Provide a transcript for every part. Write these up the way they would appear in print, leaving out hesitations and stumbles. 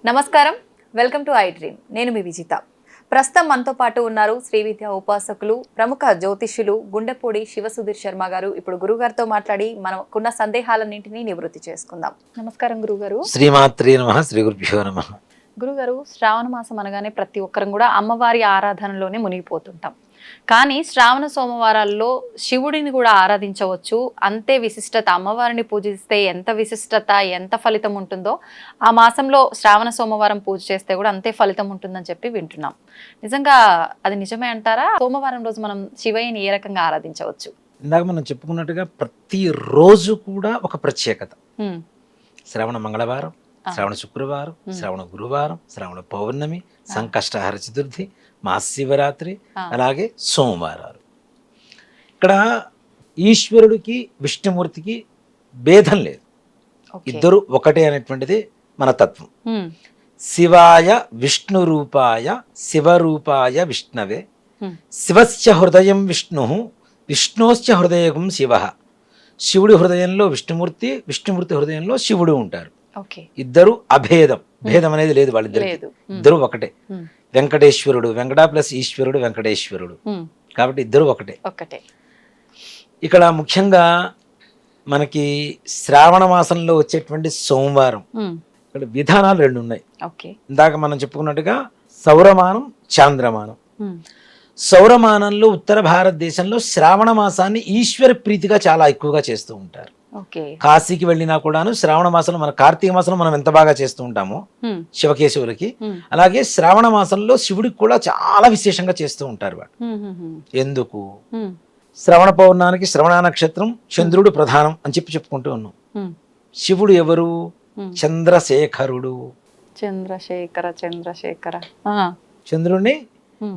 నమస్కారం, welcome to I dream. నేను మీ విజిత. ప్రస్తుతం మనతో పాటు ఉన్నారు శ్రీ విద్యా ఉపాసకులు, ప్రముఖ జ్యోతిష్యులు గుండెపూడి శివసుధీర్ శర్మ గారు. ఇప్పుడు గురుగారితో మాట్లాడి మనకున్న సందేహాలన్నింటినీ నివృత్తి చేసుకుందాం. నమస్కారం గురుగారు. శ్రీమాత్రే నమః. శ్రీ గురుభ్యో నమః. గురుగారు, శ్రావణ మాసం అనగానే ప్రతి ఒక్కరం కూడా అమ్మవారి ఆరాధనలోనే మునిగిపోతుంటాం. కానీ శ్రావణ సోమవారాల్లో శివుడిని కూడా ఆరాధించవచ్చు. అంతే విశిష్టత, అమ్మవారిని పూజిస్తే ఎంత విశిష్టత, ఎంత ఫలితం ఉంటుందో ఆ మాసంలో శ్రావణ సోమవారం పూజ చేస్తే కూడా అంతే ఫలితం ఉంటుందని చెప్పి వింటున్నాం. నిజంగా అది నిజమే అంటారా? సోమవారం రోజు మనం శివయ్యని ఏ రకంగా ఆరాధించవచ్చు? ఇందాక మనం చెప్పుకున్నట్టుగా ప్రతి రోజు కూడా ఒక ప్రత్యేకత. శ్రావణ మంగళవారం, శ్రావణ శుక్రవారం, శ్రావణ గురువారం, శ్రావణ పౌర్ణమి, సంకష్టహర చతుర్థి, మహాశివరాత్రి, అలాగే సోమవారాలు. ఇక్కడ ఈశ్వరుడికి విష్ణుమూర్తికి భేదం లేదు, ఇద్దరు ఒకటే అనేటువంటిది మన తత్వం. శివాయ విష్ణు రూపాయ శివరూపాయ విష్ణవే, శివస్య హృదయం విష్ణు విష్ణోశ్చ హృదయం శివ. శివుడి హృదయంలో విష్ణుమూర్తి, విష్ణుమూర్తి హృదయంలో శివుడు ఉంటారు. ఇద్దరు అభేదం, భేదం అనేది లేదు వాళ్ళిద్దరికి, ఇద్దరు ఒకటే. వెంకటేశ్వరుడు, వెంకట ప్లస్ ఈశ్వరుడు వెంకటేశ్వరుడు, కాబట్టి ఇద్దరు ఒకటే. ఇక్కడ ముఖ్యంగా మనకి శ్రావణ మాసంలో వచ్చేటువంటి సోమవారం ఇక్కడ విధానాలు రెండు ఉన్నాయి. ఇందాక మనం చెప్పుకున్నట్టుగా సౌరమానం, చాంద్రమానం. సౌరమానంలో ఉత్తర భారతదేశంలో శ్రావణ మాసాన్ని ఈశ్వర ప్రీతిగా చాలా ఎక్కువగా చేస్తూ ఉంటారు. కాశీకి వెళ్ళినా కూడాను శ్రావణ మాసంలో, మన కార్తీక మాసంలో మనం ఎంత బాగా చేస్తూ ఉంటామో శివకేశవులకి, అలాగే శ్రావణ మాసంలో శివుడికి కూడా చాలా విశేషంగా చేస్తూ ఉంటారు వాడు. ఎందుకు? శ్రవణ పౌర్ణానికి శ్రవణ నక్షత్రం, చంద్రుడు ప్రధానం అని చెప్పుకుంటూ ఉన్నాం. శివుడు ఎవరు? చంద్రశేఖరుడు. చంద్రశేఖర చంద్రుడిని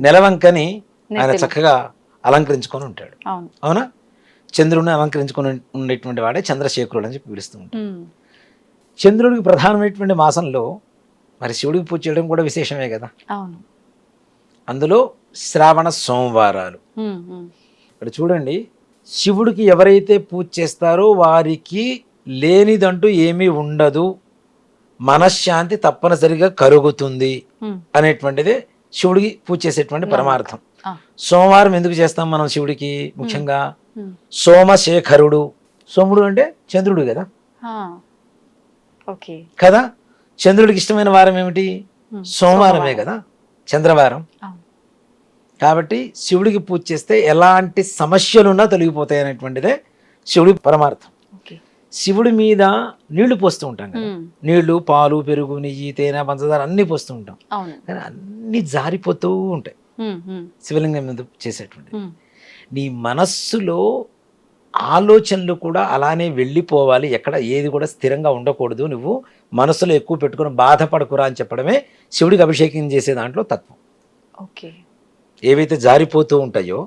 నెలవంకని ఆయన చక్కగా అలంకరించుకొని ఉంటాడు. అవునా? చంద్రుడిని అలంకరించుకుని ఉండేటువంటి వాడే చంద్రశేఖరుడు అని చెప్పి పిలుస్తూ ఉంటాడు. చంద్రుడికి ప్రధానమైనటువంటి మాసంలో మరి శివుడికి పూజ చేయడం కూడా విశేషమే కదా. అందులో శ్రావణ సోమవారాలు. ఇక్కడ చూడండి, శివుడికి ఎవరైతే పూజ చేస్తారో వారికి లేనిదంటూ ఏమీ ఉండదు, మనశ్శాంతి తప్పనిసరిగా కరుగుతుంది అనేటువంటిదే శివుడికి పూజ చేసేటువంటి పరమార్థం. సోమవారం ఎందుకు చేస్తాం మనం శివుడికి? ముఖ్యంగా సోమశేఖరుడు. సోముడు అంటే చంద్రుడు కదా, కదా. చంద్రుడికి ఇష్టమైన వారం ఏమిటి? సోమవారమే కదా, చంద్రవారం. కాబట్టి శివుడికి పూజ చేస్తే ఎలాంటి సమస్యలున్నా తొలగిపోతాయి అనేటువంటిదే శివుడి పరమార్థం. శివుడి మీద నీళ్లు పోస్తూ ఉంటాం కదా, నీళ్లు, పాలు, పెరుగు, నెయ్యి, తేనె, పంచదార అన్ని పోస్తూ ఉంటాం. కానీ అన్ని జారిపోతూ ఉంటాయి శివలింగం మీద చేసేటువంటి. నీ మనస్సులో ఆలోచనలు కూడా అలానే వెళ్ళిపోవాలి, ఎక్కడ ఏది కూడా స్థిరంగా ఉండకూడదు, నువ్వు మనస్సులో ఎక్కువ పెట్టుకుని బాధపడకురా అని చెప్పడమే శివుడికి అభిషేకం చేసే దాంట్లో తత్వం. ఏవైతే జారిపోతూ ఉంటాయో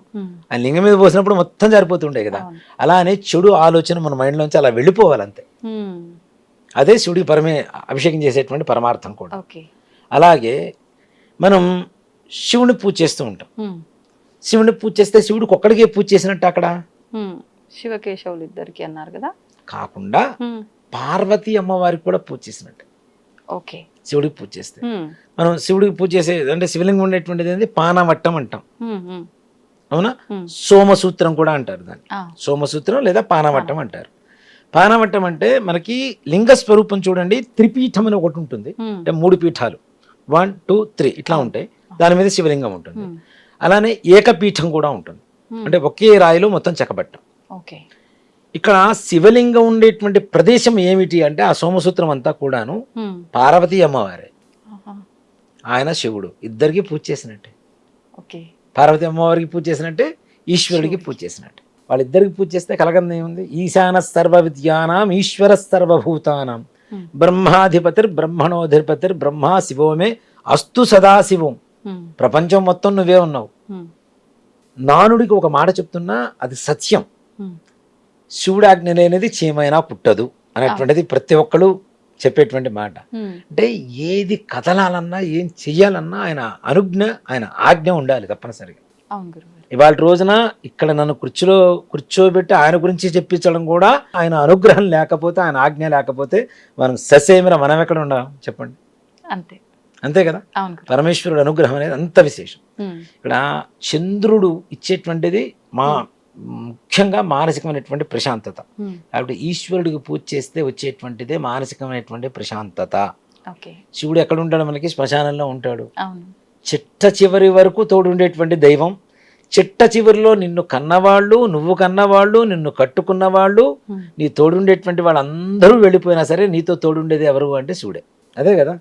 ఆ లింగం మీద పోసినప్పుడు మొత్తం జారిపోతూ ఉంటాయి కదా, అలానే చెడు ఆలోచన మన మైండ్లోంచి అలా వెళ్ళిపోవాలి అంతే. అదే శివుడికి అభిషేకం చేసేటువంటి పరమార్థం కూడా. అలాగే మనం శివుని పూజ చేస్తూ ఉంటాం. శివుని పూజ చేస్తే శివుడికి ఒక్కడికే పూజ చేసినట్టు అక్కడ శివకేశవులు ఇద్దరికి అన్నారు కదా, కాకుండా పార్వతీ అమ్మవారికి కూడా పూజ చేసినట్టు. శివుడికి పూజ చేస్తే మనం శివుడికి పూజ చేసే అంటే శివలింగం ఉండేటువంటిది ఏంటి? పానవట్టం అంటాం, అవునా? సోమసూత్రం కూడా అంటారు దాన్ని, సోమసూత్రం లేదా పానవట్టం అంటారు. పానవట్టం అంటే మనకి లింగ స్వరూపం చూడండి, త్రిపీఠం అని ఒకటి ఉంటుంది, అంటే 3 పీఠాలు 1 2 3 ఇట్లా ఉంటాయి, దాని మీద శివలింగం ఉంటుంది. అలానే ఏకపీఠం కూడా ఉంటుంది, అంటే ఒకే రాయిలో మొత్తం చెక్కబట్టం. ఇక్కడ శివలింగం ఉండేటువంటి ప్రదేశం ఏమిటి అంటే ఆ సోమసూత్రం అంతా కూడాను పార్వతీ అమ్మవారే, ఆయన శివుడు, ఇద్దరికి పూజ చేసినట్టే. పార్వతీ అమ్మవారికి పూజ చేసినట్టే, ఈశ్వరుడికి పూజ చేసినట్టే. వాళ్ళిద్దరికి పూజ చేస్తే కలగంది ఏముంది? ఈశాన సర్వ విద్యానాం ఈశ్వర సర్వభూతానాం బ్రహ్మాధిపతిర్ బ్రహ్మణోధిపతిర్ బ్రహ్మా శివోమే అస్తు సదాశివం. ప్రపంచం మొత్తం నువ్వే ఉన్నావు. నానుడికి ఒక మాట చెప్తున్నా అది సత్యం. శివుడు ఆజ్ఞ లేనిది చీమైనా పుట్టదు అనేటువంటిది ప్రతి ఒక్కరు చెప్పేటువంటి మాట. అంటే ఏది కదలాలన్నా ఏం చెయ్యాలన్నా ఆయన అనుజ్ఞ, ఆయన ఆజ్ఞ ఉండాలి తప్పనిసరిగా. ఇవాళ రోజున ఇక్కడ నన్ను కూర్చోబెట్టి ఆయన గురించి చెప్పించడం కూడా ఆయన అనుగ్రహం లేకపోతే, ఆయన ఆజ్ఞ లేకపోతే మనం ససేమిర మనం ఎక్కడ ఉండాలి చెప్పండి. అంతే అంతే కదా. అవును గురుగారు. పరమేశ్వరుడు అనుగ్రహం అనేది అంత విశేషం. ఇక్కడ చంద్రుడు ఇచ్చేటువంటిది ముఖ్యంగా మానసికమైనటువంటి ప్రశాంతత. కాబట్టి ఈశ్వరుడికి పూజ చేస్తే వచ్చేటువంటిదే మానసికమైనటువంటి ప్రశాంతత. శివుడు ఎక్కడ ఉంటాడు మనకి? శ్మశానంలో ఉంటాడు. చిట్ట చివరి వరకు తోడు ఉండేటువంటి దైవం. చిట్ట చివరిలో నిన్ను కన్నవాళ్ళు, నువ్వు కన్నవాళ్ళు, నిన్ను కట్టుకున్న వాళ్ళు, నీ తోడుండేటువంటి వాళ్ళందరూ వెళ్ళిపోయినా సరే నీతో తోడుండేది ఎవరు అంటే శివుడే. అదే కదా,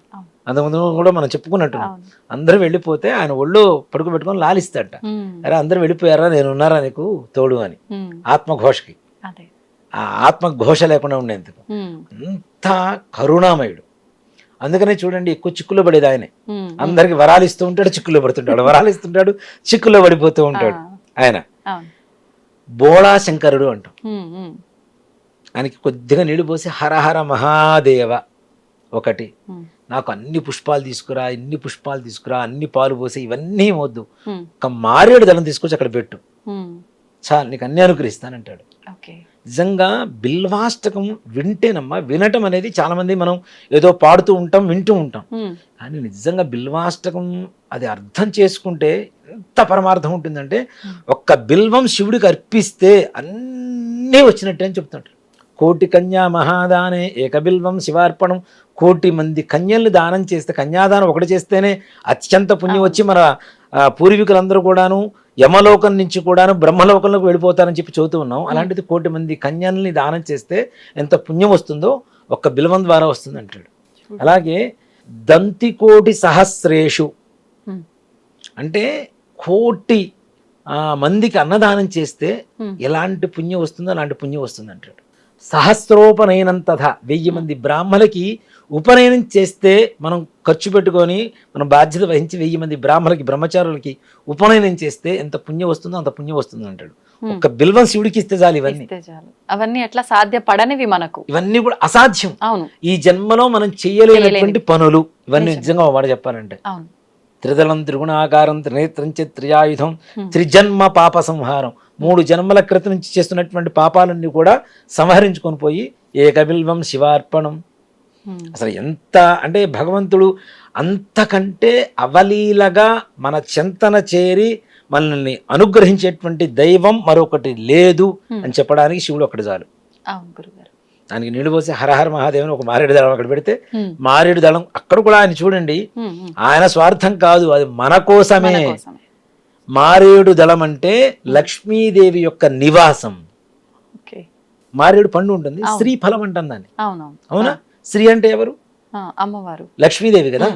అంతకుముందు కూడా మనం చెప్పుకున్నట్టు అందరూ వెళ్ళిపోతే ఆయన ఒళ్ళు పడుకోబెట్టుకొని లాలిస్తాడట. అరే అందరూ వెళ్ళిపోయారా, నేను ఉన్నారా నీకు తోడు అని. ఆత్మఘోషకి, ఆ ఆత్మఘోష లేకుండా ఉండేందుకు అంత కరుణామయుడు. అందుకనే చూడండి, ఎక్కువ చిక్కుల్లో పడేది ఆయనే. అందరికి వరాలు ఇస్తూ ఉంటాడు, చిక్కుల్లో పడుతుంటాడు, వరాలు ఇస్తుంటాడు, చిక్కుల్లో పడిపోతూ ఉంటాడు ఆయన. బోళా శంకరుడు అంటాం. ఆయనకి కొద్దిగా నీళ్లు పోసి హరహర మహాదేవ ఒకటి, నాకు అన్ని పుష్పాలు తీసుకురా, ఇన్ని పుష్పాలు తీసుకురా, అన్ని పాలు పోసి, ఇవన్నీ వద్దు, ఒక మారేడు దళం తీసుకొచ్చి అక్కడ పెట్టు, చాలు నీకు అన్ని అనుగ్రహిస్తానంటాడు. నిజంగా బిల్వాష్టకం వింటేనమ్మా, వినటం అనేది చాలా మంది మనం ఏదో పాడుతూ ఉంటాం, వింటూ ఉంటాం, కానీ నిజంగా బిల్వాష్టకం అది అర్థం చేసుకుంటే ఎంత పరమార్థం ఉంటుందంటే, ఒక్క బిల్వం శివుడికి అర్పిస్తే అన్నీ వచ్చినట్టే అని చెప్తుంటారు. కోటి కన్యా మహాదానే ఏకబిల్వం శివార్పణం. కోటి మంది కన్యల్ని దానం చేస్తే, కన్యాదానం ఒకటి చేస్తేనే అత్యంత పుణ్యం వచ్చి మన పూర్వీకులందరూ కూడాను యమలోకం నుంచి కూడాను బ్రహ్మలోకంలోకి వెళ్ళిపోతారని చెప్పి చదువుతూ ఉన్నాం. అలాంటిది కోటి మంది కన్యల్ని దానం చేస్తే ఎంత పుణ్యం వస్తుందో ఒక్క బిల్వం ద్వారా వస్తుంది అంటాడు. అలాగే దంతికోటి సహస్రేషు అంటే కోటి మందికి అన్నదానం చేస్తే ఎలాంటి పుణ్యం వస్తుందో అలాంటి పుణ్యం వస్తుంది అంటాడు. సహస్రోపనయనంతథ 1000 మంది బ్రాహ్మలకి ఉపనయనం చేస్తే, మనం ఖర్చు పెట్టుకొని మనం బాధ్యత వహించి 1000 మంది బ్రాహ్మలకి, బ్రహ్మచారులకి ఉపనయనం చేస్తే ఎంత పుణ్యం వస్తుందో అంత పుణ్యం వస్తుంది అంటాడు. ఒక్క బిల్వం శివుడికి ఇస్తే చాలు. అవన్నీ ఎట్లా సాధ్యపడనివి, మనకు ఇవన్నీ కూడా అసాధ్యం. ఈ జన్మలో మనం చేయలేనటువంటి పనులు ఇవన్నీ. నిజంగా వాడు చెప్పాలంటే త్రిదళం త్రిగుణాకారం త్రినేత్రం త్రియాయుధం త్రిజన్మ పాప సంహారం. 3 జన్మల క్రితం నుంచి చేస్తున్నటువంటి పాపాలన్నీ కూడా సంహరించుకొని పోయి ఏకబిల్వం శివార్పణం. అసలు ఎంత అంటే భగవంతుడు అంతకంటే అవలీలగా మన చింతన చేరి మనల్ని అనుగ్రహించేటువంటి దైవం మరొకటి లేదు అని చెప్పడానికి శివుడు ఒకటి చాలు. దానికి నీళ్లు పోసి హరహర మహాదేవని ఒక మారేడు దళం అక్కడ పెడితే, మారేడు దళం అక్కడ కూడా ఆయన చూడండి, ఆయన స్వార్థం కాదు, అది మన కోసమే. మారేడు దళం అంటే లక్ష్మీదేవి యొక్క నివాసం. మారేడు పండు ఉంటుంది, శ్రీ ఫలం అంటాం దాన్ని. అవునా? శ్రీ అంటే ఎవరు? అమ్మవారు, లక్ష్మీదేవి కదా.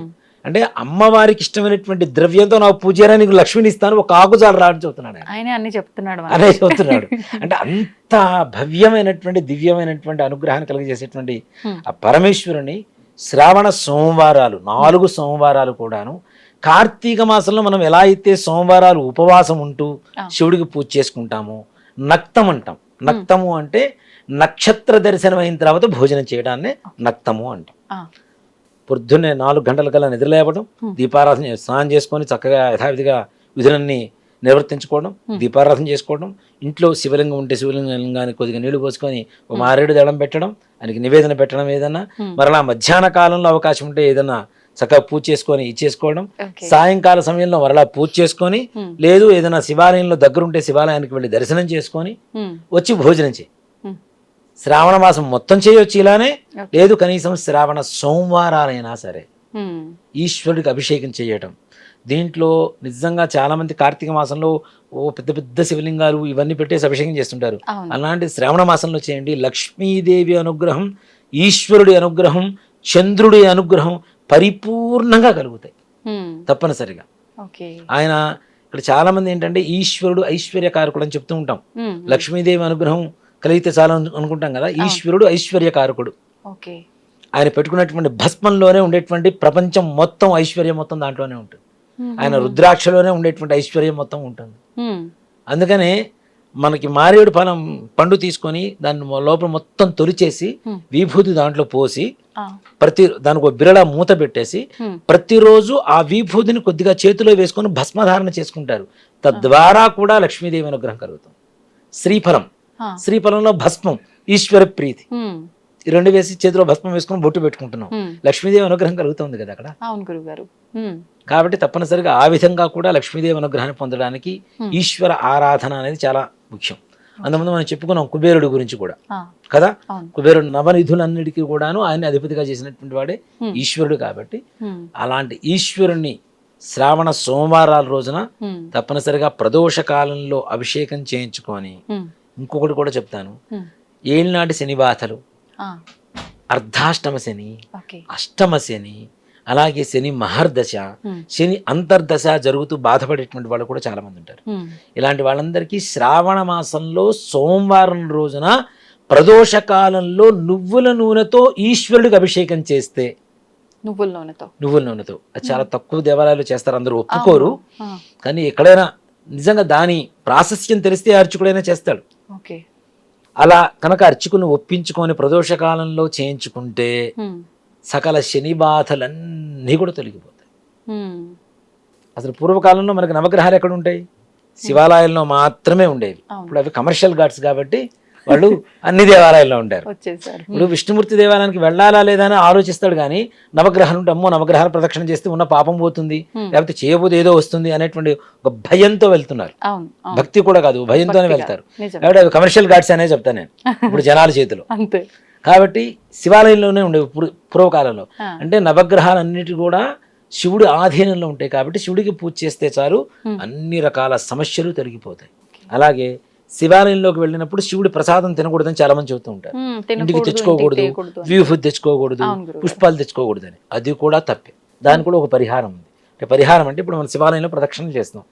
అంటే అమ్మవారికి ఇష్టమైనటువంటి ద్రవ్యంతో నాకు పూజారా, నీకు లక్ష్మిని ఇస్తాను, ఒక ఆకుజాలు రా అని చెప్తున్నాడు ఆయన. అనే చెప్తున్నాడు. అంటే అంత భవ్యమైనటువంటి దివ్యమైనటువంటి అనుగ్రహాన్ని కలిగజేసేటువంటి ఆ పరమేశ్వరుని శ్రావణ సోమవారాలు 4 సోమవారాలు కూడాను, కార్తీక మాసంలో మనం ఎలా అయితే సోమవారాలు ఉపవాసం ఉంటూ శివుడికి పూజ చేసుకుంటామో, నక్తం అంటాం. నక్తము అంటే నక్షత్ర దర్శనం అయిన తర్వాత భోజనం చేయడాన్ని నక్తము అంటాం. పొద్దున్నే 4 గంటల కల్లా నిద్రలేవడం, దీపారాధన, స్నానం చేసుకొని చక్కగా యథావిధిగా విధులన్నీ నిర్వర్తించుకోవడం, దీపారాధన చేసుకోవడం, ఇంట్లో శివలింగం ఉంటే శివలింగానికి కొద్దిగా నీళ్లు పోసుకొని ఒక మారేడు దళం పెట్టడం, ఆయనకి నివేదన పెట్టడం, ఏదన్నా మరలా మధ్యాహ్న కాలంలో అవకాశం ఉంటే ఏదన్నా చక్కగా పూజ చేసుకొని ఇచ్చేసుకోవడం, సాయంకాల సమయంలో మరలా పూజ చేసుకొని, లేదు ఏదైనా శివాలయంలో దగ్గరుంటే శివాలయానికి వెళ్ళి దర్శనం చేసుకొని వచ్చి భోజనం చేయి. శ్రావణ మాసం మొత్తం చేయొచ్చు ఇలానే, లేదు కనీసం శ్రావణ సోమవారాలైనా సరే ఈశ్వరుడికి అభిషేకం చేయటం. దీంట్లో నిజంగా చాలా మంది కార్తీక మాసంలో పెద్ద పెద్ద శివలింగాలు ఇవన్నీ పెట్టేసి అభిషేకం చేస్తుంటారు. అలాంటి శ్రావణ మాసంలో చేయండి. లక్ష్మీదేవి అనుగ్రహం, ఈశ్వరుడి అనుగ్రహం, చంద్రుడి అనుగ్రహం పరిపూర్ణంగా కలుగుతాయి తప్పనిసరిగా. ఆయన ఇక్కడ చాలా మంది ఏంటంటే ఈశ్వరుడు ఐశ్వర్యకారకుడు అని చెప్తూ ఉంటాం. లక్ష్మీదేవి అనుగ్రహం కలిగితే చాలా అనుకుంటాం కదా. ఈశ్వరుడు ఐశ్వర్యకారకుడు. ఆయన పెట్టుకున్నటువంటి భస్మంలోనే ఉండేటువంటి ప్రపంచం మొత్తం, ఐశ్వర్యం మొత్తం దాంట్లోనే ఉంటుంది. ఆయన రుద్రాక్షలోనే ఉండేటువంటి ఐశ్వర్యం మొత్తం ఉంటుంది. అందుకనే మనకి మారేడు ఫలం పండు తీసుకొని దాన్ని లోపల మొత్తం తొలిచేసి విభూతి దాంట్లో పోసి దానికి ఒక బిరడ మూత పెట్టేసి ప్రతిరోజు ఆ విభూతిని కొద్దిగా చేతిలో వేసుకొని భస్మధారణ చేసుకుంటారు. తద్వారా కూడా లక్ష్మీదేవి అనుగ్రహం కలుగుతుంది. శ్రీఫలం, శ్రీఫలంలో భస్మం, ఈశ్వర ప్రీతి, ఈ 2 వేసి చేతిలో భస్మం వేసుకొని బొట్టు పెట్టుకుంటున్నాం. లక్ష్మీదేవి అనుగ్రహం కలుగుతుంది కదా అక్కడ. అవును గురుగారు. కాబట్టి తప్పనిసరిగా ఆ విధంగా కూడా లక్ష్మీదేవి అనుగ్రహాన్ని పొందడానికి ఈశ్వర ఆరాధన అనేది చాలా ముఖ్యం. అందుముందు మనం చెప్పుకున్నాం కుబేరుడి గురించి కూడా కదా. కుబేరుడు నవనిధులన్నిటికీ కూడాను ఆయన అధిపతిగా చేసినటువంటి వాడే ఈశ్వరుడు. కాబట్టి అలాంటి ఈశ్వరుణ్ణి శ్రావణ సోమవారాల రోజున తప్పనిసరిగా ప్రదోష కాలంలో అభిషేకం చేయించుకొని, ఇంకొకటి కూడా చెప్తాను, ఏళ్ళనాటి శని బాధలు, అర్ధాష్టమ శని, అష్టమ శని, అలాగే శని మహర్దశ, శని అంతర్దశ జరుగుతూ బాధపడేటువంటి వాళ్ళు కూడా చాలా మంది ఉంటారు. ఇలాంటి వాళ్ళందరికీ శ్రావణ మాసంలో సోమవారం రోజున ప్రదోష కాలంలో నువ్వుల నూనెతో ఈశ్వరుడికి అభిషేకం చేస్తే, నువ్వుల నూనెతో అది చాలా తక్కువ దేవాలయాలు చేస్తారు, అందరూ ఒప్పుకోరు. కానీ ఎక్కడైనా నిజంగా దాని ప్రాశస్యం తెలిస్తే అర్చకుడైనా చేస్తాడు. అలా కనుక అర్చకుని ఒప్పించుకొని ప్రదోష కాలంలో చేయించుకుంటే సకల శని బాధలన్నీ కూడా తొలగిపోతాయి. అసలు పూర్వకాలంలో మనకి నవగ్రహాలు ఎక్కడ ఉంటాయి? శివాలయాల్లో మాత్రమే ఉండేవి. ఇప్పుడు అవి కమర్షియల్ గాడ్స్ కాబట్టి వాళ్ళు అన్ని దేవాలయాల్లో ఉంటారు. ఇప్పుడు విష్ణుమూర్తి దేవాలయానికి వెళ్ళాలా లేదా అని ఆలోచిస్తాడు, కానీ నవగ్రహాలు ఉంటే అమ్మో నవగ్రహాల ప్రదక్షిణ చేస్తే ఉన్న పాపం పోతుంది, లేకపోతే చేయబోతే ఏదో వస్తుంది అనేటువంటి ఒక భయంతో వెళ్తున్నారు. భక్తి కూడా కాదు, భయంతోనే వెళ్తారు. కాబట్టి అవి కమర్షియల్ గాడ్స్ అనే చెప్తాను నేను ఇప్పుడు జనాల చేతిలో. కాబట్టి శివాలయంలోనే ఉండేవి పూర్వకాలంలో. అంటే నవగ్రహాలన్నిటి కూడా శివుడి ఆధీనంలో ఉంటాయి. కాబట్టి శివుడికి పూజ చేస్తే చాలు అన్ని రకాల సమస్యలు తొలగిపోతాయి. అలాగే శివాలయంలోకి వెళ్ళినప్పుడు శివుడి ప్రసాదం తినకూడదని చాలా మంది చెబుతూ ఉంటారు. ఇంటికి తెచ్చుకోకూడదు, వ్యూఫ్ తెచ్చుకోకూడదు, పుష్పాలు తెచ్చుకోకూడదు అని. అది కూడా తప్పే. దానికి కూడా ఒక పరిహారం ఉంది. పరిహారం అంటే ఇప్పుడు మనం శివాలయంలో ప్రదక్షిణలు చేస్తాం,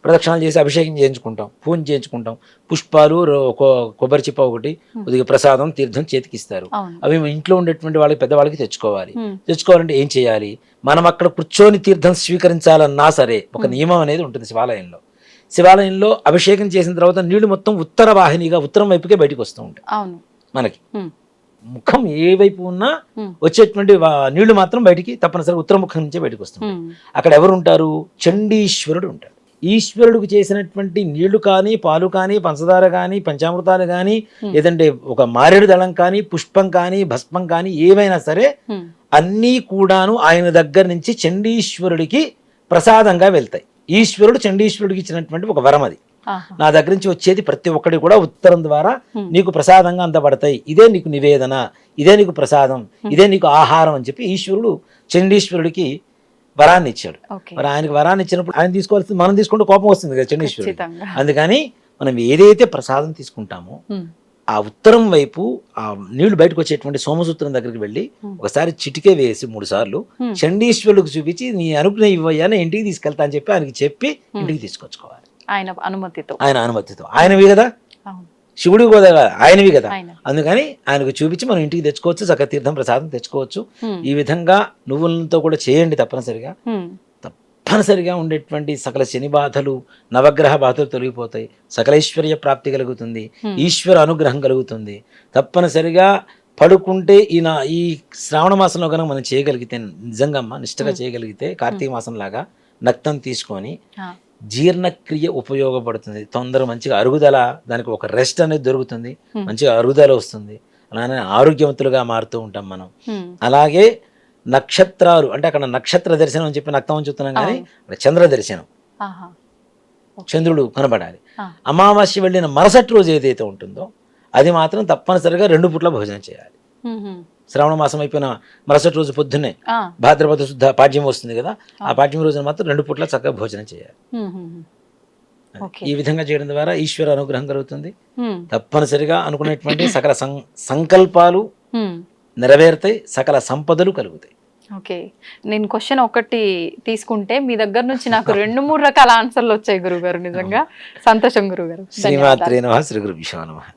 ప్రదక్షిణాలు చేసి అభిషేకం చేయించుకుంటాం, పూజ చేయించుకుంటాం, పుష్పాలు, కొబ్బరి చిప్ప ఒకటి, కొద్దిగా ప్రసాదం, తీర్థం చేతికి ఇస్తారు. అవి ఇంట్లో ఉండేటువంటి వాళ్ళకి పెద్దవాళ్ళకి తెచ్చుకోవాలంటే ఏం చేయాలి? మనం అక్కడ కూర్చొని తీర్థం స్వీకరించాలన్నా సరే ఒక నియమం అనేది ఉంటుంది శివాలయంలో. శివాలయంలో అభిషేకం చేసిన తర్వాత నీళ్లు మొత్తం ఉత్తర వాహినిగా ఉత్తరం వైపుకే బయటకు వస్తూ ఉంటాయి. మనకి ముఖం ఏ వైపు ఉన్నా వచ్చేటువంటి నీళ్లు మాత్రం బయటికి తప్పనిసరిగా ఉత్తర ముఖం నుంచే బయటకు వస్తుంది. అక్కడ ఎవరు ఉంటారు? చండీశ్వరుడు ఉంటాడు. ఈశ్వరుడికి చేసినటువంటి నీళ్లు కానీ, పాలు కానీ, పంచదార కానీ, పంచామృతాలు కానీ, లేదంటే ఒక మారేడు దళం కానీ, పుష్పం కానీ, భస్మం కానీ, ఏవైనా సరే అన్నీ కూడాను ఆయన దగ్గర నుంచి చండీశ్వరుడికి ప్రసాదంగా వెళ్తాయి. ఈశ్వరుడు చండీశ్వరుడికి ఇచ్చినటువంటి ఒక వరం అది. నా దగ్గర నుంచి వచ్చేది ప్రతి ఒక్కటి కూడా ఉత్తరం ద్వారా నీకు ప్రసాదంగా అందబడతాయి. ఇదే నీకు నివేదన, ఇదే నీకు ప్రసాదం, ఇదే నీకు ఆహారం అని చెప్పి ఈశ్వరుడు చండీశ్వరుడికి వరాన్ని ఇచ్చాడు. మరి ఆయనకి వరాన్ని ఇచ్చినప్పుడు ఆయన తీసుకోవాల్సింది మనం తీసుకుంటే కోపం వస్తుంది కదా చండీశ్వరుడు. అందుకని మనం ఏదైతే ప్రసాదం తీసుకుంటామో ఆ ఉత్తరం వైపు ఆ నీళ్లు బయటకు వచ్చేటువంటి సోమసూత్రం దగ్గరికి వెళ్ళి ఒకసారి చిటికే వేసి 3 సార్లు చండీశ్వరుడికి చూపించి నీ అనుగ్రహం ఇవ్వయ్యా ఇంటికి తీసుకెళ్తా అని చెప్పి ఆయనకి చెప్పి ఇంటికి తీసుకొచ్చుకోవాలి. ఆయన అనుమతితో. ఆయనవి కదా, శివుడి కూడా ఆయనవి కదా. అందుకని ఆయనకు చూపించి మనం ఇంటికి తెచ్చుకోవచ్చు, చక్కగా తీర్థం ప్రసాదం తెచ్చుకోవచ్చు. ఈ విధంగా నువ్వులతో కూడా చేయండి. తప్పనిసరిగా ఉండేటువంటి సకల శని బాధలు, నవగ్రహ బాధలు తొలగిపోతాయి. సకలైశ్వర్య ప్రాప్తి కలుగుతుంది, ఈశ్వర అనుగ్రహం కలుగుతుంది. తప్పనిసరిగా పడుకుంటే ఈ శ్రావణ మాసంలో కనుక మనం చేయగలిగితే, నిజంగా నిష్టగా చేయగలిగితే, కార్తీక మాసం లాగా నక్తం తీసుకొని జీర్ణక్రియ ఉపయోగపడుతుంది. తొందర మంచిగా అరుగుదల, దానికి ఒక రెస్ట్ అనేది దొరుకుతుంది, మంచిగా అరుగుదల వస్తుంది. అలానే ఆరోగ్యవంతులుగా మారుతూ ఉంటాం మనం. అలాగే నక్షత్రాలు అంటే అక్కడ నక్షత్ర దర్శనం అని చెప్పి నక్తం చూస్తున్నాం, కానీ అక్కడ చంద్ర దర్శనం, చంద్రుడు కనబడాలి. అమావాస్య వెళ్ళిన మరుసటి రోజు ఏదైతే ఉంటుందో అది మాత్రం తప్పనిసరిగా 2 పూట్ల భోజనం చేయాలి. శ్రావణ మాసం అయిపోయిన మరుసటి రోజు పొద్దున్నే భాద్రపద శుద్ధ పాడ్యం వస్తుంది కదా, ఆ పాడ్యం రోజున మాత్రం 2 పూట్ల చక్కగా భోజనం చేయాలి. ఈ విధంగా చేయడం ద్వారా ఈశ్వర అనుగ్రహం కలుగుతుంది. తప్పనిసరిగా అనుకునేటువంటి సకల సంకల్పాలు నెరవేరుతాయి, సకల సంపదలు కలుగుతాయి. ఓకే, నేను క్వశ్చన్ ఒకటి తీసుకుంటే మీ దగ్గర నుంచి నాకు 2-3 రకాల ఆన్సర్లు వచ్చాయి గురుగారు. నిజంగా సంతోషం గురుగారు. శ్రీమాత్రే నమః. శ్రీ గురుభ్యో నమః.